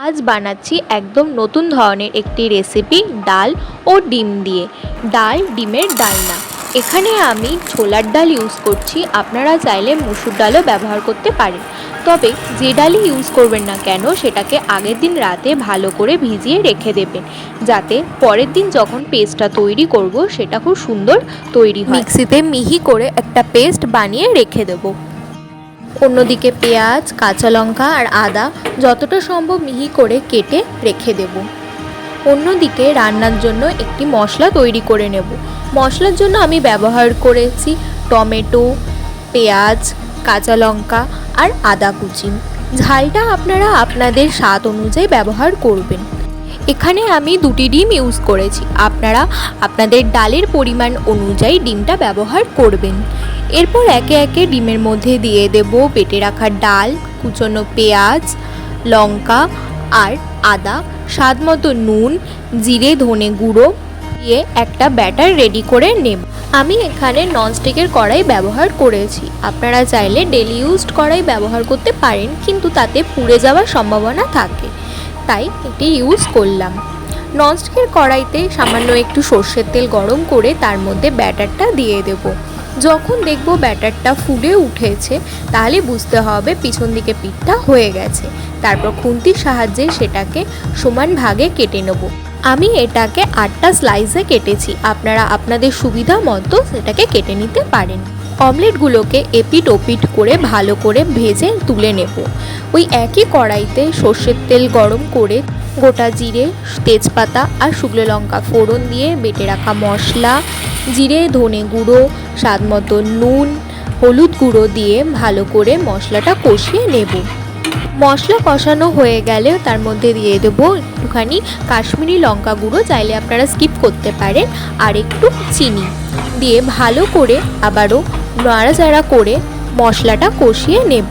আজ বানাচ্ছি একদম নতুন ধরনের একটি রেসিপি ডাল ও ডিম দিয়ে। ডাল ডিমের ডালনা। এখানে আমি ছোলার ডাল ইউজ করছি, আপনারা চাইলে মুসুর ডালও ব্যবহার করতে পারেন। তবে যে ডালই ইউজ করবেন না কেন সেটাকে আগের দিন রাতে ভালো করে ভিজিয়ে রেখে দেবেন, যাতে পরের দিন যখন পেস্টটা তৈরি করব সেটা খুব সুন্দর তৈরি হয়। মিক্সিতে মিহি করে একটা পেস্ট বানিয়ে রেখে দেবো। অন্যদিকে পেঁয়াজ, কাঁচা লঙ্কা আর আদা যতটা সম্ভব মিহি করে কেটে রেখে দেব। অন্যদিকে রান্নার জন্য একটি মশলা তৈরি করে নেব। মশলার জন্য আমি ব্যবহার করেছি টমেটো, পেঁয়াজ, কাঁচা লঙ্কা আর আদা কুচি। ঝালটা আপনারা আপনাদের স্বাদ অনুযায়ী ব্যবহার করবেন। এখানে আমি 2টি ডিম ইউজ করেছি, আপনারা আপনাদের ডালের পরিমাণ অনুযায়ী ডিমটা ব্যবহার করবেন। এরপর একে একে ডিমের মধ্যে দিয়ে দেব বেটে রাখা ডাল, কুচনো পেঁয়াজ, লঙ্কা আর আদা, স্বাদ মতো নুন, জিরে ধনে গুঁড়ো দিয়ে একটা ব্যাটার রেডি করে নেব। আমি এখানে ননস্টিকের কড়াই ব্যবহার করেছি, আপনারা চাইলে ডেলি ইউজড কড়াই ব্যবহার করতে পারেন, কিন্তু তাতে পুড়ে যাওয়ার সম্ভাবনা থাকে, তাই এটি ইউজ করলাম। ননস্টিকের কড়াইতে সামান্য একটু সর্ষের তেল গরম করে তার মধ্যে ব্যাটারটা দিয়ে দেব। যখন দেখব ব্যাটারটা ফুলে উঠেছে তাহলে বুঝতে হবে পিছন দিকে পিঠটা হয়ে গেছে। তারপর খুন্তির সাহায্যে সেটাকে সমান ভাগে কেটে নেব। আমি এটাকে 8টা স্লাইসে কেটেছি, আপনারা আপনাদের সুবিধা মতো সেটাকে কেটে নিতে পারেন। অমলেটগুলোকে এপিট ওপিট করে ভালো করে ভেজে তুলে নেব। ওই একই কড়াইতে সর্ষের তেল গরম করে গোটা জিরে, তেজপাতা আর শুকনো লঙ্কা ফোড়ন দিয়ে বেটে রাখা মশলা, জিরে ধনে গুঁড়ো, স্বাদ মতো নুন, হলুদ গুঁড়ো দিয়ে ভালো করে মশলাটা কষিয়ে নেব। মশলা কষানো হয়ে গেলে তার মধ্যে দিয়ে দেবো একটুখানি কাশ্মীরি লঙ্কা গুঁড়ো, চাইলে আপনারা স্কিপ করতে পারেন, আর একটু চিনি দিয়ে ভালো করে আবারও নাড়াচাড়া করে মশলাটা কষিয়ে নেব।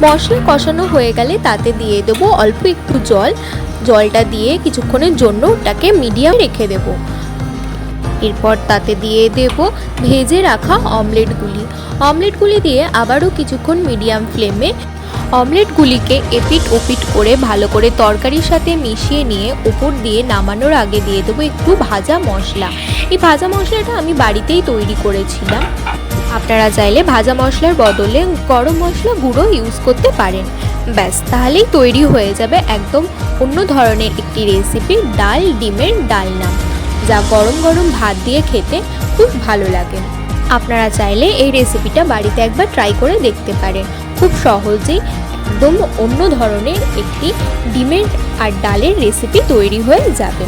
মশলা কষানো হয়ে গেলে তাতে দিয়ে দেবো অল্প একটু জলটা দিয়ে কিছুক্ষণের জন্য ওটাকে মিডিয়াম রেখে দেব। এরপর তাতে দিয়ে দেব ভেজে রাখা অমলেটগুলি দিয়ে আবারও কিছুক্ষণ মিডিয়াম ফ্লেমে অমলেটগুলিকে এপিট ওপিট করে ভালো করে তরকারির সাথে মিশিয়ে নিয়ে উপর দিয়ে নামানোর আগে দিয়ে দেবো একটু ভাজা মশলা। এই ভাজা মশলাটা আমি বাড়িতেই তৈরি করেছিলাম, আপনারা চাইলে ভাজা মশলার বদলে গরম মশলা গুঁড়ো ইউজ করতে পারেন। ব্যাস, তাহলেই তৈরি হয়ে যাবে একদম অন্য ধরনের একটি রেসিপি ডাল ডিমের ডালনা, যা গরম গরম ভাত দিয়ে খেতে খুব ভালো লাগে। আপনারা চাইলে এই রেসিপিটা বাড়িতে একবার ট্রাই করে দেখতে পারেন। খুব সহজেই একদম অন্য ধরনের একটি ডিমের আর ডালের রেসিপি তৈরি হয়ে যাবে।